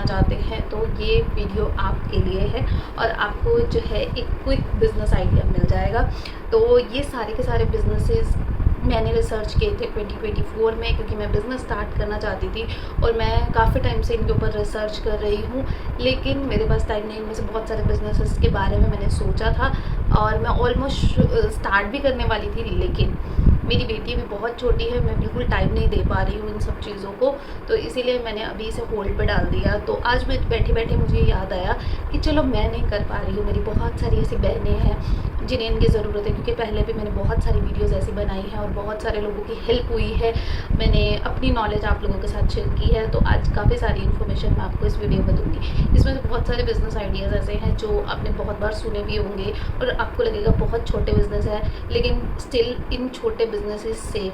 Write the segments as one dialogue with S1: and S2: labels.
S1: चाहते हैं तो ये वीडियो आपके लिए है और आपको जो है एक क्विक बिजनेस आइडिया मिल जाएगा। तो ये सारे के सारे बिजनेसेस मैंने रिसर्च किए थे 2024 में, क्योंकि मैं बिज़नेस स्टार्ट करना चाहती थी और मैं काफ़ी टाइम से इनके ऊपर रिसर्च कर रही हूँ, लेकिन मेरे पास टाइम नहीं। इनमें से बहुत सारे बिजनेसेस के बारे में मैंने सोचा था और मैं ऑलमोस्ट स्टार्ट भी करने वाली थी, लेकिन मेरी बेटी अभी बहुत छोटी है, मैं बिल्कुल टाइम नहीं दे पा रही हूँ इन सब चीज़ों को, तो इसीलिए मैंने अभी इसे होल्ड पे डाल दिया। तो आज मैं बैठे बैठे मुझे याद आया कि चलो मैं नहीं कर पा रही हूँ, मेरी बहुत सारी ऐसी बहनें हैं जिन्हें इनकी ज़रूरत है, क्योंकि पहले भी मैंने बहुत सारी वीडियोस ऐसी बनाई हैं और बहुत सारे लोगों की हेल्प हुई है। मैंने अपनी नॉलेज आप लोगों के साथ शेयर की है, तो आज काफ़ी सारी इन्फॉर्मेशन मैं आपको इस वीडियो में दूँगी। इसमें से बहुत सारे बिजनेस आइडियाज़ ऐसे हैं जो आपने बहुत बार सुने भी होंगे और आपको लगेगा बहुत छोटे बिजनेस है, लेकिन स्टिल इन छोटे बिजनेसेस से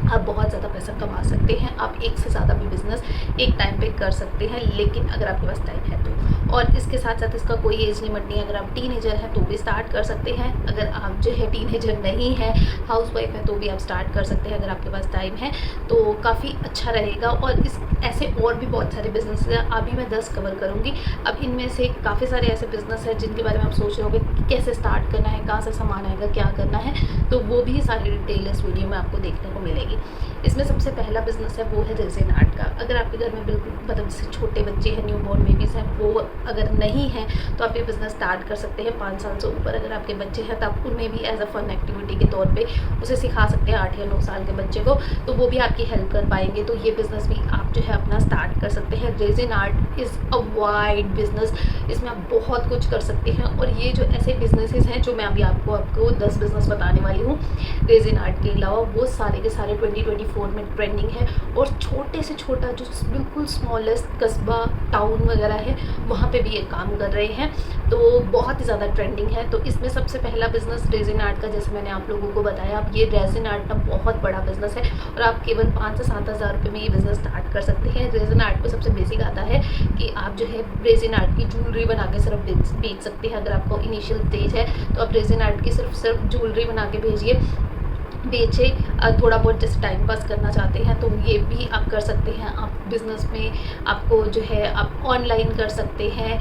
S1: आप बहुत ज़्यादा पैसा कमा सकते हैं। आप एक से ज़्यादा भी बिज़नेस एक टाइम पे कर सकते हैं, लेकिन अगर आपके पास टाइम है तो। और इसके साथ साथ इसका कोई एज लिमिट नहीं है। अगर आप टीनेजर हैं तो भी स्टार्ट कर सकते हैं, अगर आप जो है टीनेजर नहीं है, हाउसवाइफ है, तो भी आप स्टार्ट कर सकते हैं अगर आपके पास टाइम है तो काफ़ी अच्छा रहेगा। और इस ऐसे और भी बहुत सारे बिजनेस हैं, अभी मैं 10 कवर करूँगी। अब इनमें से काफ़ी सारे ऐसे बिजनेस हैं जिनके बारे में आप सोच रहे होंगे कि कैसे स्टार्ट करना है, कहाँ से सामान आएगा, क्या करना है, तो वो भी सारी डिटेल इस वीडियो में आपको देखने को मिलेगी। इसमें सबसे पहला बिजनेस है वो है रेजिन आर्ट का। अगर आपके घर में बिल्कुल मतलब जैसे छोटे बच्चे हैं, न्यू बॉर्न बेबीज़ हैं, वो अगर नहीं हैं तो आप ये बिज़नेस स्टार्ट कर सकते हैं। 5 साल से ऊपर अगर आपके बच्चे हैं तो आप उन्हें भी एज अ फन एक्टिविटी के तौर पे उसे सिखा सकते हैं। 8 या 9 साल के बच्चे को, तो वो भी आपकी हेल्प कर पाएंगे। तो ये बिज़नेस भी आप जो है अपना स्टार्ट कर सकते हैं। Resin art is a wide business, इसमें आप बहुत कुछ कर सकते हैं। और ये जो ऐसे बिजनेसेस हैं जो मैं अभी आपको 10 बिज़नेस बताने वाली हूँ रेजिन आर्ट के अलावा, वो सारे के सारे 2024 में ट्रेंडिंग है। और छोटे से छोटा जो बिल्कुल स्मॉलेस्ट कस्बा टाउन वगैरह है वहाँ पे भी ये काम कर रहे हैं, तो बहुत ही ज़्यादा ट्रेंडिंग है। तो इसमें सबसे पहला बिजनेस रेजिन आर्ट का, जैसे मैंने आप लोगों को बताया, अब ये रेजिन आर्ट का बहुत बड़ा बिजनेस है और आप केवल 5 से 7 हज़ार रुपये में ये बिज़नेस स्टार्ट कर सकते हैं। रेजिन आर्ट में सबसे बेसिक आता है कि आप जो है रेजिन आर्ट की ज्वेलरी बना के सिर्फ बेच सकते हैं। अगर आपको इनिशियल स्टेज है तो आप रेजिन आर्ट की सिर्फ ज्वेलरी बना के बेचे। थोड़ा बहुत जैसे टाइम पास करना चाहते हैं तो ये भी आप कर सकते हैं। आप बिज़नेस में आपको जो है आप ऑनलाइन कर सकते हैं,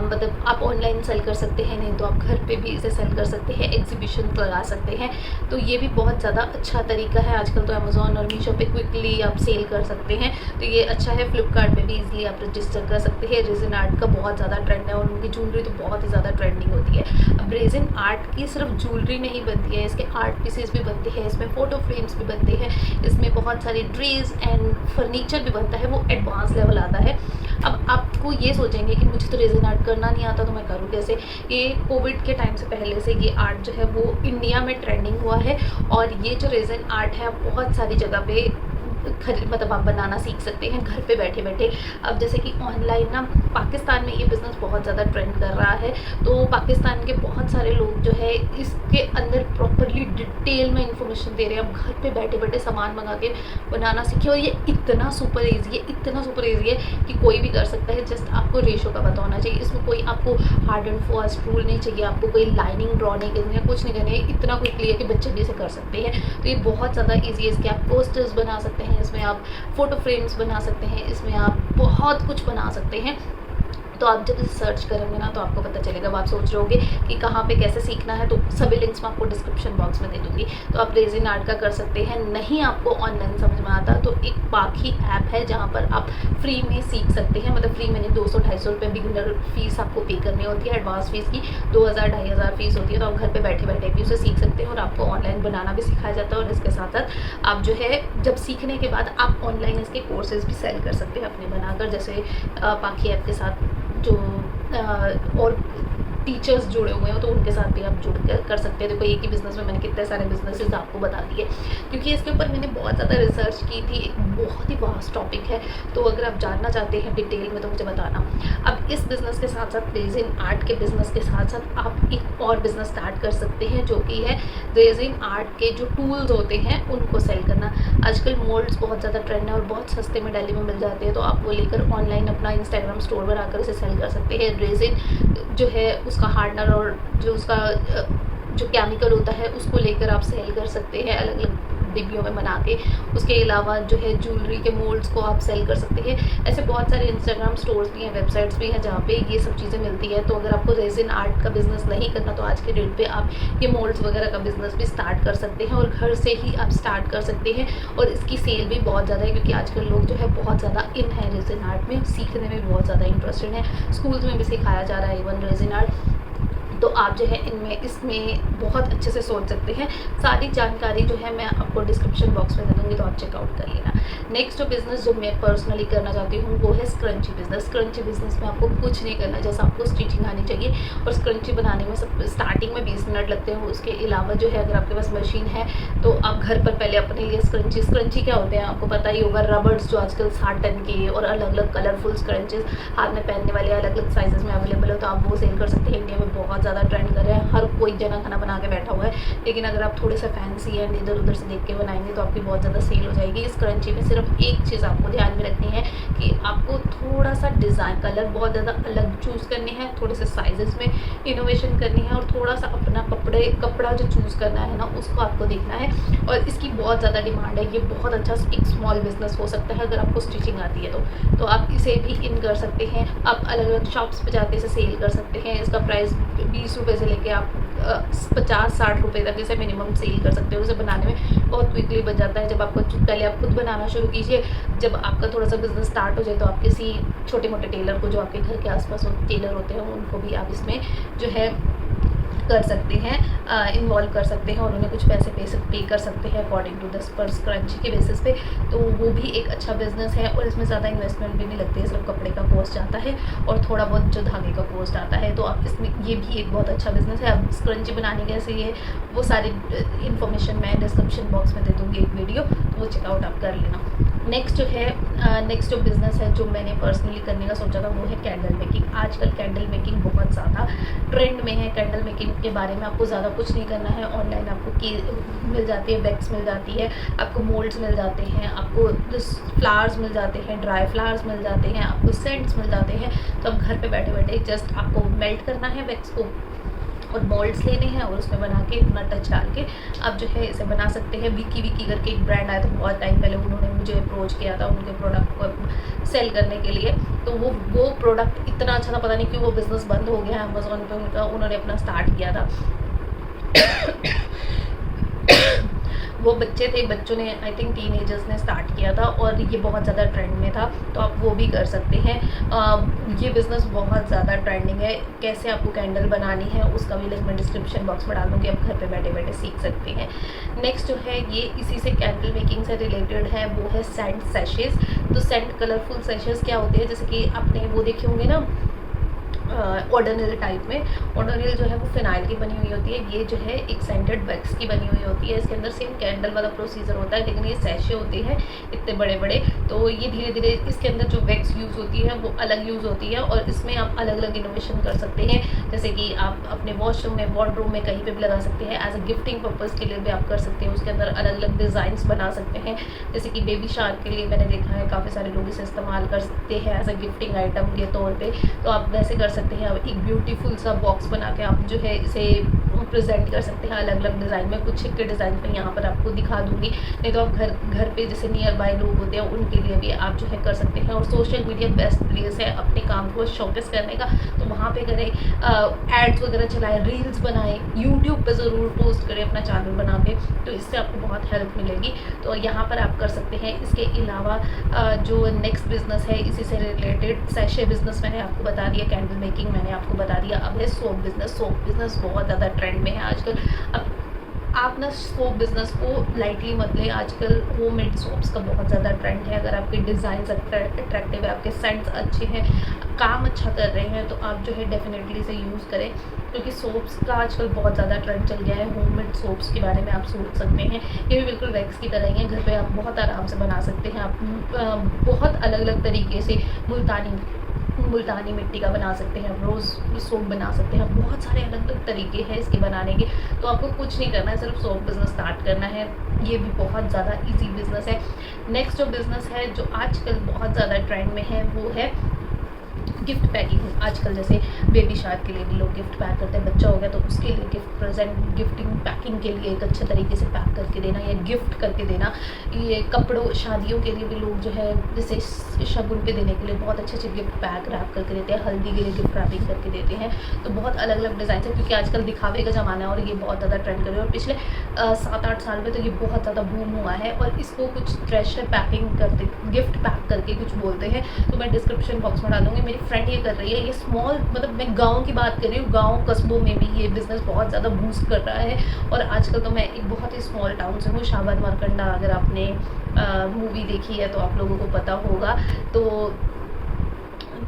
S1: मतलब आप ऑनलाइन सेल कर सकते हैं, नहीं तो आप घर पे भी इसे सेल कर सकते हैं, एग्जीबिशन लगा सकते हैं। तो ये भी बहुत ज़्यादा अच्छा तरीका है। आजकल तो अमेज़ॉन और मीशो पे क्विकली आप सेल कर सकते हैं, तो ये अच्छा है। फ्लिपकार्ट पे भी ईजिली आप रजिस्टर कर सकते हैं। रेजिन आर्ट का बहुत ज़्यादा ट्रेंड है और उनकी ज्वेलरी तो बहुत ही ज़्यादा ट्रेंडिंग होती है। अब रेजिन आर्ट की सिर्फ ज्वेलरी नहीं बनती है, इसके आर्ट पीसेस भी बनते हैं, इसमें फ़ोटो फ्रेम्स भी बनते हैं, इसमें बहुत सारी ट्रीज एंड फर्नीचर भी बनता है, वो एडवांस लेवल आता है। अब आपको ये सोचेंगे कि मुझे तो रेजिन आर्ट करना नहीं आता तो मैं करूँ कैसे। ये कोविड के टाइम से पहले से ये आर्ट जो है वो इंडिया में ट्रेंडिंग हुआ है और ये जो रेजिन आर्ट है बहुत सारी जगह पे मतलब आप बनाना सीख सकते हैं घर पे बैठे बैठे। अब जैसे कि ऑनलाइन ना पाकिस्तान में ये बिज़नेस बहुत ज़्यादा ट्रेंड कर रहा है, तो पाकिस्तान के बहुत सारे लोग जो है इसके अंदर प्रॉपरली डिटेल में इंफॉर्मेशन दे रहे हैं। आप घर पे बैठे बैठे सामान मंगा के बनाना सीखिए और ये इतना सुपर ईजी है कि कोई भी कर सकता है। जस्ट आपको रेशो का पता होना चाहिए। इसमें कोई आपको हार्ड एंड फास्ट रूल नहीं चाहिए, आपको कोई लाइनिंग ड्रॉ नहीं करनी है, कुछ नहीं करनी है। इतना क्विकली है कि बच्चे भी इसे कर सकते हैं। तो ये बहुत ज़्यादा ईजी है। इसके आप पोस्टर्स बना सकते हैं, इसमें आप फोटो फ्रेम्स बना सकते हैं, इसमें आप बहुत कुछ बना सकते हैं। तो आप जब इसे सर्च करेंगे ना तो आपको पता चलेगा। अब आप सोच रहे होंगे कि कहाँ पे कैसे सीखना है, तो सभी लिंक्स मैं आपको डिस्क्रिप्शन बॉक्स में दे दूँगी। तो आप रेजिन आर्ट का कर सकते हैं। नहीं आपको ऑनलाइन समझ में आता तो एक बाकी ऐप है जहाँ पर आप फ्री में सीख सकते हैं। मतलब फ्री में नहीं, 200-250 रुपये बिगिनर फीस आपको पे करनी होती है। एडवांस फीस की 2000-2500 फीस होती है। तो आप घर पर बैठे बैठे भी उसे सीख सकते हैं और आपको ऑनलाइन बनाना भी सिखाया जाता है। और इसके साथ साथ आप जो है जब सीखने के बाद आप ऑनलाइन इसके कोर्सेज भी सेल कर सकते हैं अपने बनाकर। जैसे बाकी ऐप के साथ जो और टीचर्स जुड़े हुए हैं तो उनके साथ भी आप जुड़ कर सकते हैं। देखो एक ही बिज़नेस में मैंने कितने सारे बिजनेसेस आपको बता दिए, क्योंकि इसके ऊपर मैंने बहुत ज़्यादा रिसर्च की थी। एक बहुत ही वास्ट टॉपिक है, तो अगर आप जानना चाहते हैं डिटेल में तो मुझे बताना। अब इस बिज़नेस के साथ साथ रेजिन आर्ट के बिज़नेस के साथ साथ आप एक और बिज़नेस स्टार्ट कर सकते हैं, जो कि है रेजिन आर्ट के जो टूल्स होते हैं उनको सेल करना। आजकल मोल्ड्स बहुत ज़्यादा ट्रेंड है और बहुत सस्ते में दिल्ली में मिल जाते हैं, तो आप वो लेकर ऑनलाइन अपना इंस्टाग्राम स्टोर बनाकर इसे सेल कर सकते हैं। रेजिन जो है उसका हार्डनर और जो उसका जो केमिकल होता है उसको लेकर आप सेल कर सकते हैं अलग अलग डिब्बियों में बना के। उसके अलावा जो है ज्वेलरी के मोल्ड्स को आप सेल कर सकते हैं। ऐसे बहुत सारे इंस्टाग्राम स्टोर्स भी हैं, वेबसाइट्स भी हैं जहाँ पे ये सब चीज़ें मिलती है। तो अगर आपको रेजिन आर्ट का बिज़नेस नहीं करना तो आज के डेट पे आप ये मोल्ड्स वगैरह का बिज़नेस भी स्टार्ट कर सकते हैं और घर से ही आप स्टार्ट कर सकते हैं। और इसकी सेल भी बहुत ज़्यादा है क्योंकि आजकल लोग जो है बहुत ज़्यादा इन है रेजिन आर्ट में, सीखने में बहुत ज़्यादा इंटरेस्टेड है। स्कूल्स में भी सिखाया जा रहा है इवन रेजिन आर्ट। तो आप जो है इसमें बहुत अच्छे से सोच सकते हैं। सारी जानकारी जो है मैं आपको डिस्क्रिप्शन बॉक्स में दे दूँगी, तो आप चेकआउट कर लेना। नेक्स्ट जो बिज़नेस जो मैं पर्सनली करना चाहती हूँ वो है स्क्रंची बिज़नेस। स्क्रंची बिज़नेस में आपको कुछ नहीं करना, जैसा आपको स्टिचिंग आनी चाहिए और स्क्रंची बनाने में सब स्टार्टिंग में 20 मिनट लगते हैं। उसके अलावा जो है अगर आपके पास मशीन है तो आप घर पर पहले अपने लिए स्क्रंची क्या होते हैं आपको पता ही होगा, रबर्स जो आजकल 60 टन के और अलग अलग कलरफुल स्क्रंचेस हाथ में पहनने वाले अलग अलग साइजेस में अवेलेबल है, तो आप वो सेल कर सकते हैं। इंडिया में बहुत ज़्यादा ट्रेंड कर रहा है, हर कोई जना खाना बना के बैठा हुआ है। लेकिन अगर आप थोड़े से फैंसी एंड इधर उधर से देख के बनाएंगे तो आपकी बहुत ज़्यादा सेल हो जाएगी। इस क्रंची में सिर्फ एक चीज़ आपको ध्यान में रखनी है कि आपको थोड़ा सा डिज़ाइन कलर बहुत ज़्यादा अलग चूज़ करने हैं, थोड़े से साइजेस में इनोवेशन करनी है और थोड़ा सा अपना कपड़ा जो चूज़ करना है ना उसको आपको देखना है। और इसकी बहुत ज़्यादा डिमांड है। ये बहुत अच्छा एक स्मॉल बिजनेस हो सकता है अगर आपको स्टिचिंग आती है तो आप इसे भी इन कर सकते हैं। आप अलग अलग शॉप्स पे जाके इसे सेल कर सकते हैं। इसका प्राइस 20 रुपये से लेके आप 50-60 रुपये तक इसे मिनिमम सेल कर सकते हो। उसे बनाने में बहुत क्विकली बन जाता है। जब आपको पहले आप खुद बनाना शुरू कीजिए, जब आपका थोड़ा सा बिजनेस स्टार्ट हो जाए तो आप किसी छोटे मोटे टेलर को जो आपके घर के आसपास टेलर होते हैं उनको भी आप इसमें जो है कर सकते हैं, इन्वॉल्व कर सकते हैं और उन्हें कुछ पैसे पे कर सकते हैं according to the per scrunchie के बेसिस पे। तो वो भी एक अच्छा बिजनेस है और इसमें ज़्यादा इन्वेस्टमेंट भी नहीं लगती है, सिर्फ कपड़े का कॉस्ट आता है और थोड़ा बहुत जो धागे का कॉस्ट आता है। तो आप इसमें ये भी एक बहुत अच्छा बिजनेस है। अब स्क्रंची बनाने कैसे ये वो सारी इन्फॉर्मेशन मैं डिस्क्रिप्शन बॉक्स में दे दूँगी एक वीडियो, तो वो चेकआउट आप कर लेना। नेक्स्ट जो बिज़नेस है जो मैंने पर्सनली करने का सोचा था वो है कैंडल मेकिंग। आजकल कैंडल मेकिंग बहुत ज़्यादा ट्रेंड में है। कैंडल मेकिंग के बारे में आपको ज़्यादा कुछ नहीं करना है। ऑनलाइन आपको की मिल जाती है, वैक्स मिल जाती है, आपको मोल्ड्स मिल जाते हैं, आपको फ्लावर्स मिल जाते हैं, ड्राई फ्लावर्स मिल जाते हैं, आपको सेंट्स मिल जाते हैं। तो अब घर पे बैठे बैठे जस्ट आपको मेल्ट करना है वैक्स को और मोल्ड्स लेने हैं और उसमें बना के अपना टच डाल के आप जो है इसे बना सकते हैं। विकी करके एक ब्रांड आया था बहुत टाइम पहले, उन्होंने मुझे अप्रोच किया था उनके प्रोडक्ट को सेल करने के लिए। तो वो प्रोडक्ट इतना अच्छा था, पता नहीं क्यों वो बिज़नेस बंद हो गया है अमेज़ॉन पे उन्होंने अपना स्टार्ट किया था। वो बच्चों ने आई थिंक टीनेजर्स ने स्टार्ट किया था और ये बहुत ज़्यादा ट्रेंड में था, तो आप वो भी कर सकते हैं। ये बिज़नेस बहुत ज़्यादा ट्रेंडिंग है। कैसे आपको कैंडल बनानी है उसका भी लिंक मैं डिस्क्रिप्शन बॉक्स में डाल दूँगी, आप घर पे बैठे बैठे सीख सकते हैं। नेक्स्ट जो है ये इसी से कैंडल मेकिंग से रिलेटेड है, वो है सेंट सैशेज़। तो सेंट कलरफुल सैशेज़ क्या होते हैं, जैसे कि आपने वो देखे होंगे ना ऑर्डिनरी टाइप में। ऑर्डिनरी जो है वो फिनाइल की बनी हुई होती है, ये जो है एक सेंटेड वैक्स की बनी हुई होती है। इसके अंदर सेम कैंडल वाला प्रोसीजर होता है, लेकिन ये सैशे होते हैं इतने बड़े बड़े। तो ये धीरे धीरे इसके अंदर जो वैक्स यूज़ होती है वो अलग यूज़ होती है और इसमें आप अलग अलग इनोवेशन कर सकते हैं। जैसे कि आप अपने वॉशरूम में, वार्डरूम में कहीं पर भी लगा सकते हैं। एज अ गिफ्टिंग पर्पज़ के लिए भी आप कर सकते हैं। उसके अंदर अलग अलग डिज़ाइंस बना सकते हैं। जैसे कि बेबी शार्क के लिए मैंने देखा है काफ़ी सारे लोग इसे इस्तेमाल करते हैं एज अ गिफ्टिंग आइटम के तौर पे, तो आप वैसे कर सकते हैं। अब एक ब्यूटीफुल सा बॉक्स बना के आप जो है इसे प्रेजेंट कर सकते हैं अलग अलग डिज़ाइन में। कुछ के डिज़ाइन में यहाँ पर आपको दिखा दूँगी, नहीं तो आप घर पे जैसे नियर बाय लोग होते हैं उनके लिए भी आप जो है कर सकते हैं। और सोशल मीडिया बेस्ट प्लेस है अपने काम को शोकेस करने का, तो वहाँ पे करें, एड्स वगैरह चलाएं, रील्स बनाएं, यूट्यूब पे ज़रूर पोस्ट करें अपना चैनल बना के, तो इससे आपको बहुत हेल्प मिलेगी। तो यहाँ पर आप कर सकते हैं। इसके अलावा जो नेक्स्ट बिज़नेस है इसी से रिलेटेड सैशे बिज़नेस मैंने आपको बता दिया, कैंडल मेकिंग मैंने आपको बता दिया। अब है सोप बिज़नेस। सोप बिज़नेस बहुत ज़्यादा ट्रेंड में है आजकल। अब आप ना सोप बिज़नेस को लाइटली मत लें। आजकल होममेड सोप्स का बहुत ज़्यादा ट्रेंड है। अगर आपके डिज़ाइन अट्रैक्टिव है, आपके सेंट्स अच्छे हैं, काम अच्छा कर रहे हैं, तो आप जो है डेफिनेटली इसे यूज़ करें, क्योंकि सोप्स का आजकल बहुत ज़्यादा ट्रेंड चल गया है। होममेड सोप्स के बारे में आप सोच सकते हैं, ये भी बिल्कुल वैक्स की तरह ही है, घर पे आप बहुत आराम से बना सकते हैं। आप बहुत अलग अलग तरीके से मुल्तानी मिट्टी का बना सकते हैं, आप रोज़ सोप बना सकते हैं। बहुत सारे अलग अलग तरीके हैं इसके बनाने के, तो आपको कुछ नहीं करना है, सिर्फ सोप बिज़नेस स्टार्ट करना है। ये भी बहुत ज़्यादा इजी बिज़नेस है। नेक्स्ट जो बिज़नेस है जो आजकल बहुत ज़्यादा ट्रेंड में है वो है गिफ्ट पैकिंग, आजकल जैसे बेबी शावर के लिए भी लोग गिफ्ट पैक करते हैं, बच्चा हो गया तो उसके लिए गिफ्ट प्रेजेंट गिफ्टिंग पैकिंग के लिए एक अच्छे तरीके से पैक करके देना या गिफ्ट करके देना। ये कपड़ों शादियों के लिए भी लोग जो है जैसे शगुन पे देने के लिए बहुत अच्छे अच्छे गिफ्ट पैक रैप करके देते हैं, हल्दी के लिए गिफ्ट रैपिंग करके देते हैं। तो बहुत अलग अलग डिज़ाइन है, क्योंकि आजकल दिखावे का ज़माना है और ये बहुत ज़्यादा ट्रेंड कर रहे हैं। और पिछले 7-8 साल में तो ये बहुत ज़्यादा बूम हुआ है और इसको कुछ ट्रेशर पैकिंग करते, गिफ्ट पैक करके कुछ बोलते हैं। तो मैं डिस्क्रिप्शन बॉक्स में डाल दूँगी। मेरी फ्रेंड ये कर रही है, ये स्मॉल, मतलब मैं गाँव की बात कर रही हूँ, गाँव कस्बों में भी ये बिज़नेस बहुत ज़्यादा बूस्ट कर रहा है। और आजकल तो मैं एक बहुत ही स्मॉल टाउन से हूँ, शाबाद मारकंडा। अगर आपने मूवी देखी है तो आप लोगों को पता होगा। तो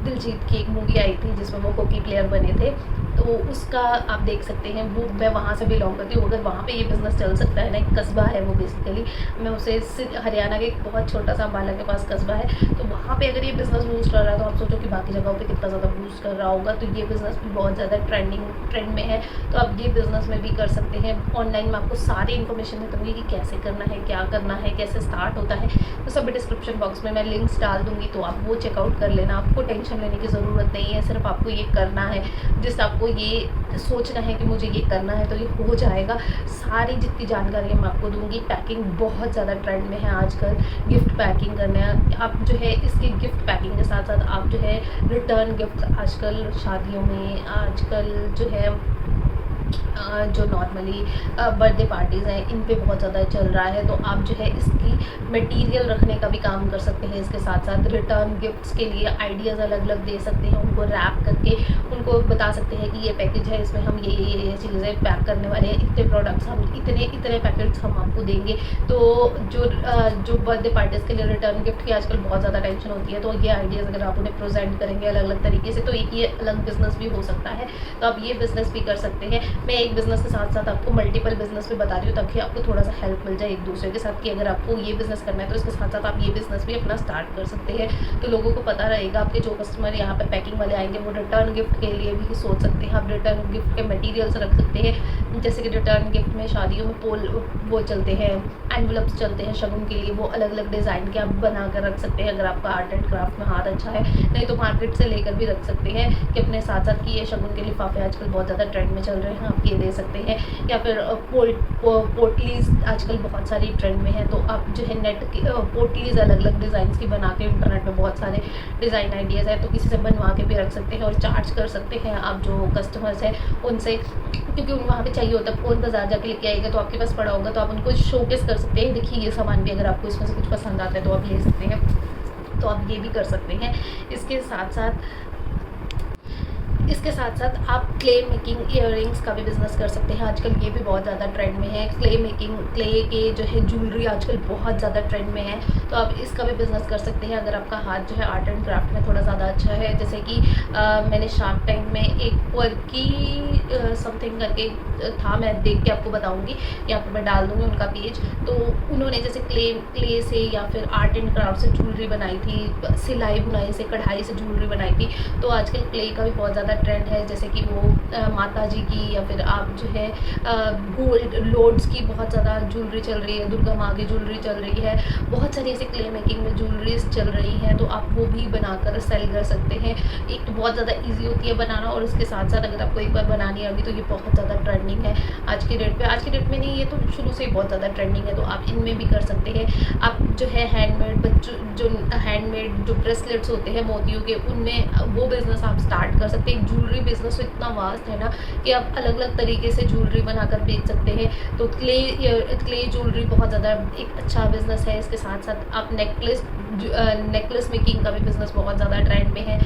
S1: दिलजीत की एक मूवी आई थी जिसमें वो हॉकी प्लेयर बने थे, तो उसका आप देख सकते हैं। वो मैं वहाँ से बिलोंग करती हूँ। अगर वहाँ पे ये बिज़नेस चल सकता है ना, एक कस्बा है वो बेसिकली, मैं उसे हरियाणा के एक बहुत छोटा सा अम्बाला के पास कस्बा है, तो वहाँ पे अगर ये बिज़नेस बूस्ट कर रहा है तो आप सोचो कि बाकी जगहों पे कितना ज़्यादा बूस्ट कर रहा होगा। तो ये बिज़नेस भी बहुत ज़्यादा ट्रेंड में है, तो आप ये बिज़नेस में भी कर सकते हैं। ऑनलाइन मैं आपको सारी इन्फॉर्मेशन दे दूँगी कि कैसे करना है, क्या करना है, कैसे स्टार्ट होता है, तो सब डिस्क्रिप्शन बॉक्स में मैं लिंक्स डाल दूँगी, तो आप वो चेकआउट कर लेना। आपको टेंशन लेने की ज़रूरत नहीं है, सिर्फ आपको ये करना है। जिस आपको ये सोचना है कि मुझे ये करना है तो ये हो जाएगा। सारी जितनी जानकारी मैं आपको दूंगी। पैकिंग बहुत ज़्यादा ट्रेंड में है आजकल, गिफ्ट पैकिंग करना है आप जो है। इसके गिफ्ट पैकिंग के साथ साथ आप जो है रिटर्न गिफ्ट, आजकल शादियों में, आजकल जो है जो नॉर्मली बर्थडे पार्टीज़ हैं इन पे बहुत ज़्यादा चल रहा है, तो आप जो है इसकी मटेरियल रखने का भी काम कर सकते हैं। इसके साथ साथ रिटर्न गिफ्ट्स के लिए आइडियाज़ अलग अलग दे सकते हैं, उनको रैप करके उनको बता सकते हैं कि ये पैकेज है, इसमें हम ये चीज़ें पैक करने वाले हैं, इतने प्रोडक्ट्स हम इतने पैकेट्स हम आपको देंगे। तो जो बर्थडे पार्टीज़ के लिए रिटर्न गिफ्ट की आजकल बहुत ज़्यादा टेंशन होती है, तो ये आइडियाज़ अगर आप उन्हें प्रेजेंट करेंगे अलग अलग तरीके से, तो एक ये अलग बिज़नेस भी हो सकता है। तो आप ये बिज़नेस भी कर सकते हैं। मैं एक बिज़नेस के साथ साथ आपको मल्टीपल बिज़नेस भी बता रही हूँ, ताकि आपको थोड़ा सा हेल्प मिल जाए एक दूसरे के साथ, कि अगर आपको ये बिज़नेस करना है तो इसके साथ साथ आप ये बिज़नेस भी अपना स्टार्ट कर सकते हैं। तो लोगों को पता रहेगा, आपके जो कस्टमर यहाँ पे पैकिंग वाले आएंगे वो रिटर्न गिफ्ट के लिए भी सोच सकते हैं। आप रिटर्न गिफ्ट के मटीरियल्स रख सकते हैं, जैसे कि रिटर्न गिफ्ट में शादियों में वो चलते हैं, एनवलप्स चलते हैं शगुन के लिए, वो अलग अलग डिज़ाइन के आप बना कर रख सकते हैं। अगर आपका आर्ट एंड क्राफ्ट में हाथ अच्छा है, नहीं तो मार्केट से लेकर भी रख सकते हैं कि अपने साथ साथ कि ये शगुन के लिफाफे आजकल बहुत ज़्यादा ट्रेंड में चल रहे हैं, आप ये दे सकते हैं। या फिर पोटलीज आजकल बहुत सारी ट्रेंड में है, तो आप जो है नेट की पोटलीज अलग अलग डिज़ाइन की बना के, इंटरनेट में बहुत सारे डिज़ाइन आइडियाज़ है, तो किसी से बनवा के भी रख सकते हैं और चार्ज कर सकते हैं आप जो कस्टमर्स हैं उनसे, क्योंकि उनको वहाँ पे चाहिए होता है। कौन बाजार जाके लेके आएगा तो आपके पास पड़ा होगा, तो आप उनको शोकेस कर सकते हैं, देखिए ये सामान भी अगर आपको इसमें से कुछ पसंद आता है तो आप ले सकते हैं। तो आप ये भी कर सकते हैं। इसके साथ साथ आप क्ले मेकिंग इयररिंग्स का भी बिज़नेस कर सकते हैं। आजकल ये भी बहुत ज़्यादा ट्रेंड में है। क्ले के जो है ज्वेलरी आजकल बहुत ज़्यादा ट्रेंड में है, तो आप इसका भी बिज़नेस कर सकते हैं अगर आपका हाथ जो है आर्ट एंड क्राफ्ट में थोड़ा ज़्यादा अच्छा है। जैसे कि मैंने शार्क टैंक में एक वर्की समथिंग करके था, मैं देख के आपको बताऊँगी, यहाँ पर मैं डाल दूँगी उनका पेज। तो उन्होंने जैसे क्ले से या फिर आर्ट एंड क्राफ्ट से ज्वेलरी बनाई थी, सिलाई बुनाई से, कढ़ाई से ज्वेलरी बनाई थी। तो आजकल क्ले का भी बहुत ज़्यादा ट्रेंड है, जैसे कि वो माता जी की, या फिर आप जो है गोल्ड लॉर्ड्स की बहुत ज़्यादा ज्वेलरी चल रही है, दुर्गा माँ की ज्वेलरी चल रही है, बहुत सारी ऐसी क्ले मेकिंग में ज्वेलरीज चल रही हैं, तो आप वो भी बनाकर सेल कर सकते हैं। एक तो बहुत ज़्यादा ईजी होती है बनाना, और उसके साथ साथ अगर आपको एक बार बनानी आ गई तो ये बहुत ज़्यादा ट्रेंडिंग है आज की डेट में नहीं, ये तो शुरू से ही बहुत ज़्यादा ट्रेंडिंग है, तो आप इनमें भी कर सकते हैं। आप जो है हैंडमेड जो ब्रेसलेट्स होते हैं मोतियों के, उनमें वो बिज़नेस आप स्टार्ट कर सकते हैं। ज्वेलरी बिज़नेस तो इतना वास्ट है ना कि आप अलग अलग तरीके से ज्वेलरी बनाकर बेच सकते हैं। तो क्ले ज्वेलरी बहुत ज़्यादा एक अच्छा बिज़नेस है। इसके साथ साथ आप नेकलेस मेकिंग का भी बिज़नेस बहुत ज़्यादा ट्रेंड में है।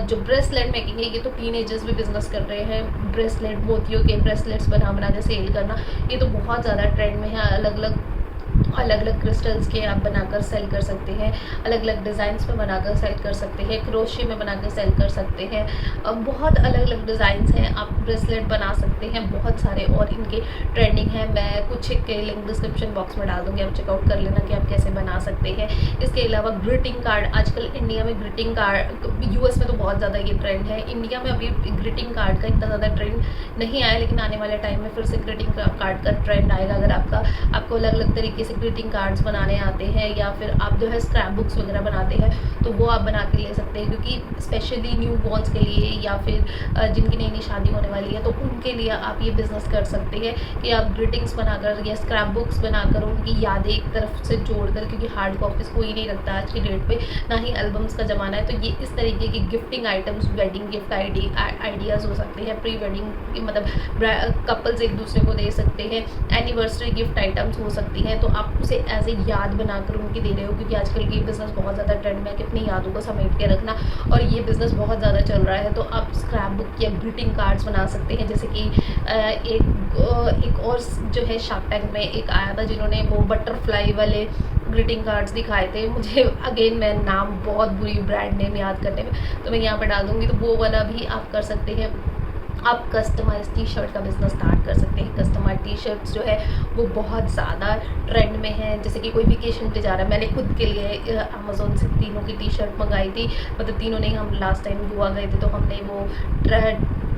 S1: जो ब्रेसलेट मेकिंग है, ये तो टीनेजर्स भी बिज़नेस कर रहे हैं। ब्रेसलेट, मोतियों के ब्रेसलेट्स बना के सेल करना, ये तो बहुत ज़्यादा ट्रेंड में है। अलग अलग क्रिस्टल्स के आप बनाकर सेल कर सकते हैं, अलग अलग डिज़ाइंस में बनाकर सेल कर सकते हैं, क्रोशे में बनाकर सेल कर सकते हैं। बहुत अलग अलग डिज़ाइंस हैं, आप ब्रेसलेट बना सकते हैं बहुत सारे, और इनके ट्रेंडिंग है। मैं कुछ के लिंक डिस्क्रिप्शन बॉक्स में डाल दूँगी, आप चेकआउट कर लेना कि आप कैसे बना सकते हैं। इसके अलावा ग्रीटिंग कार्ड, आजकल इंडिया में ग्रीटिंग कार्ड, यूएस में तो बहुत ज़्यादा ये ट्रेंड है, इंडिया में अभी ग्रीटिंग कार्ड का इतना ज़्यादा ट्रेंड नहीं आया, लेकिन आने वाले टाइम में फिर से ग्रीटिंग कार्ड का ट्रेंड आएगा। अगर आपको अलग अलग तरीके तरीके से ग्रीटिंग कार्ड्स बनाने आते हैं या फिर आप जो है स्क्रैप बुक्स वगैरह बनाते हैं तो वो आप बना के ले सकते हैं, क्योंकि स्पेशली न्यू बॉर्न्स के लिए या फिर जिनकी नई नई शादी होने वाली है तो उनके लिए आप ये बिज़नेस कर सकते हैं कि आप ग्रीटिंग्स बनाकर या स्क्रैप बुक्स बनाकर उनकी यादें एक तरफ से जोड़कर, क्योंकि हार्ड कॉपीज़ कोई नहीं रखता आज की डेट पे, ना ही एल्बम्स का ज़माना है, तो ये इस तरीके की gifting items, wedding gift ideas हो सकते हैं, प्री वेडिंग मतलब कपल्स एक दूसरे को दे सकते हैं, एनिवर्सरी गिफ्ट आइटम्स हो सकती हैं, तो आप उसे एज ए याद बनाकर उनकी दे रहे हो, क्योंकि आजकल ये बिज़नेस बहुत ज़्यादा ट्रेंड में है कि अपनी यादों को समेट के रखना, और ये बिज़नेस बहुत ज़्यादा चल रहा है। तो आप स्क्रैप बुक या ग्रीटिंग कार्ड्स बना सकते हैं, जैसे कि एक और जो है शार्क टैंक में एक आया था जिन्होंने वो बटरफ्लाई वाले ग्रीटिंग कार्ड्स दिखाए थे, मुझे अगेन मैं नाम बहुत बुरी ब्रांड नेम याद करने में, तो मैं यहाँ पर डाल दूँगी, तो वो वाला भी आप कर सकते हैं। आप कस्टमाइज़ टी शर्ट का बिज़नेस स्टार्ट कर सकते हैं। कस्टमाइज टी शर्ट्स जो है वो बहुत ज़्यादा ट्रेंड में है, जैसे कि कोई वेकेशन पे जा रहा है, मैंने खुद के लिए अमेज़ोन से तीनों की टी शर्ट मंगाई थी, मतलब तीनों नहीं, हम लास्ट टाइम गोवा गए थे तो हमने वो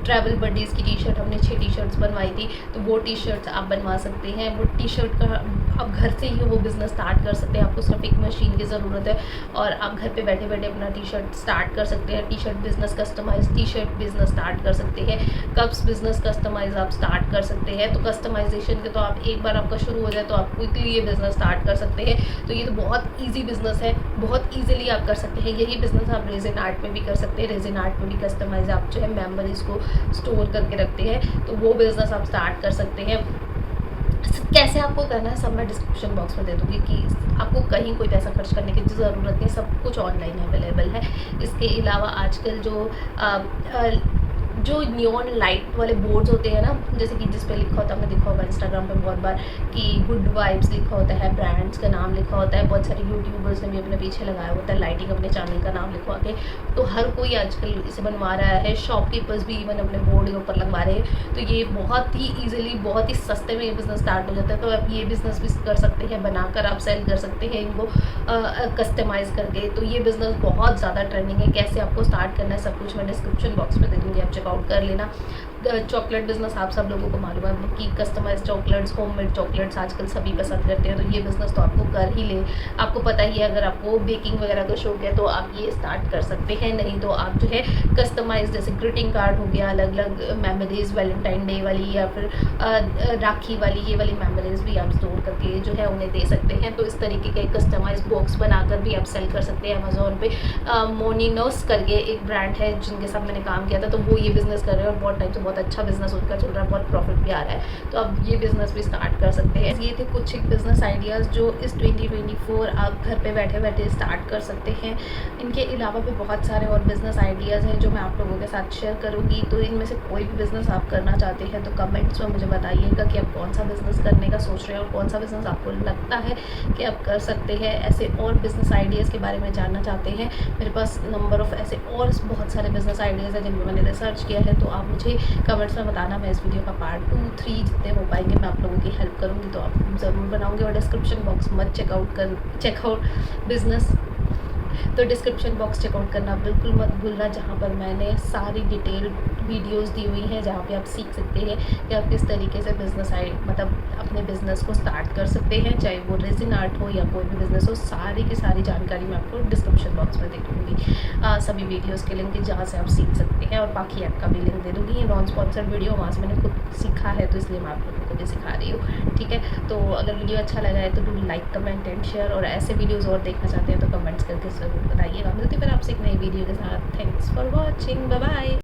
S1: ट्रैवल बडीज़ की टी शर्ट, हमने 6 टी शर्ट्स बनवाई थी, तो वो टी शर्ट्स आप बनवा सकते हैं। वो टी शर्ट का आप घर से ही वो बिज़नेस स्टार्ट कर सकते हैं, आपको सिर्फ एक मशीन की ज़रूरत है और आप घर पे बैठे बैठे अपना टी शर्ट स्टार्ट कर सकते हैं। T shirt business, customise T shirt business start कर सकते हैं। कप्स बिज़नेस कस्टमाइज़ आप स्टार्ट कर सकते हैं। तो कस्टमाइजेशन के तो आप एक बार आपका शुरू हो जाए तो आप क्विकली ये बिज़नेस स्टार्ट कर सकते हैं। तो ये तो बहुत ईजी बिज़नेस है, बहुत ईजिली आप कर सकते हैं। यही बिज़नेस आप रेजिन आर्ट में भी कर सकते हैं। रेजिन आर्ट में भी कस्टमाइज आप जो है मेमोरीज़ को स्टोर करके रखते हैं, तो वो बिज़नेस आप स्टार्ट कर सकते हैं। कैसे आपको करना है सब मैं डिस्क्रिप्शन बॉक्स में दे दूँगी, कि आपको कहीं कोई पैसा खर्च करने की ज़रूरत नहीं, सब कुछ ऑनलाइन अवेलेबल है। इसके अलावा आजकल जो नियॉन लाइट वाले बोर्ड्स होते हैं ना, जैसे कि जिस पे लिखा होता है, हमने देखा होगा इंस्टाग्राम पे बहुत बार कि गुड वाइब्स लिखा होता है, ब्रांड्स का नाम लिखा होता है, बहुत सारे यूट्यूबर्स ने भी अपने पीछे लगाया होता है लाइटिंग, अपने चैनल का नाम लिखवा के, तो हर कोई आजकल इसे बनवा रहा है। शॉपकीपर्स भी इवन अपने बोर्ड के ऊपर लगवा रहे हैं, तो ये बहुत ही ईजिली, बहुत ही सस्ते में ये बिज़नेस स्टार्ट हो जाता है। तो आप ये बिज़नेस भी कर सकते हैं, बनाकर आप सेल कर सकते हैं इनको कस्टमाइज़ करके। तो ये बिज़नेस बहुत ज़्यादा ट्रेंडिंग है। कैसे आपको स्टार्ट करना है सब कुछ मैं डिस्क्रिप्शन बॉक्स में दे दूँगी, आप चेकआउट कर लेना। चॉकलेट बिज़नेस आप सब लोगों को मालूम है कि कस्टमाइज चॉकलेट्स, होममेड चॉकलेट्स आजकल सभी पसंद करते हैं, तो ये बिज़नेस तो आपको कर ही ले। आपको पता ही है, अगर आपको बेकिंग वगैरह का शौक है तो आप ये स्टार्ट कर सकते हैं, नहीं तो आप जो है कस्टमाइज जैसे ग्रीटिंग कार्ड हो गया, अलग अलग मेमोरीज़, वैलेंटाइन डे वाली या फिर राखी वाली, ये वाली मेमोरीज़ भी आप स्टोर करके जो है उन्हें दे सकते हैं। तो इस तरीके के कस्टमाइज बॉक्स बनाकर भी आप सेल कर सकते हैं अमेज़ोन पे। मोनिनोस करके एक ब्रांड है जिनके साथ मैंने काम किया था, तो वो ये बिज़नेस कर रहे हैं और बहुत टाइम से बहुत अच्छा बिज़नेस उनका चल रहा है, बहुत प्रॉफिट भी आ रहा है, तो आप ये बिज़नेस भी स्टार्ट कर सकते हैं। ये थे कुछ एक बिज़नेस आइडियाज़ जो इस 2024 आप घर पे बैठे बैठे स्टार्ट कर सकते हैं। इनके अलावा भी बहुत सारे और बिज़नेस आइडियाज़ हैं जो मैं आप लोगों के साथ शेयर करूँगी। तो इनमें से कोई भी बिज़नेस आप करना चाहते हैं तो कमेंट्स में मुझे बताइएगा कि आप कौन सा बिज़नेस करने का सोच रहे हैं और कौन सा बिज़नेस आपको लगता है कि आप कर सकते हैं। ऐसे और बिज़नेस आइडियाज़ के बारे में जानना चाहते हैं, मेरे पास नंबर ऑफ़ ऐसे और बहुत सारे बिज़नेस आइडियाज़ हैं जिन पर मैंने रिसर्च किया है, तो आप मुझे कमेंट्स में बताना। मैं इस वीडियो का पार्ट 2, 3 जितने हो पाएंगे मैं आप लोगों की हेल्प करूँगी, तो आप ज़रूर बनाऊँगी। और डिस्क्रिप्शन बॉक्स मत चेकआउट बिज़नेस, तो डिस्क्रिप्शन बॉक्स चेकआउट करना बिल्कुल मत भूलना, जहाँ पर मैंने सारी डिटेल वीडियोस दी हुई हैं, जहाँ पे आप सीख सकते हैं कि आप किस तरीके से बिज़नेस मतलब अपने बिज़नेस को स्टार्ट कर सकते हैं, चाहे वो रेजिन आर्ट हो या कोई भी बिज़नेस हो। सारी की सारी जानकारी मैं आपको डिस्क्रिप्शन बॉक्स में दे दूँगी, सभी वीडियोज़ के लिंक जहाँ से आप सीख सकते हैं, और बाकी ऐप का भी लिंक दे दूँगी। ये नॉन स्पॉन्सर्ड वीडियो, वहाँ से मैंने खुद सीखा है, तो इसलिए मैं आप लोगों को भी सिखा रही हूँ, ठीक है। तो अगर वीडियो अच्छा लगा है तो do like, comment and share, और ऐसे वीडियोज़ और देखना चाहते हैं तो कमेंट्स करके ज़रूर बताइएगा। मिलती फिर आपसे एक नई वीडियो के साथ। Thanks for watching, bye bye.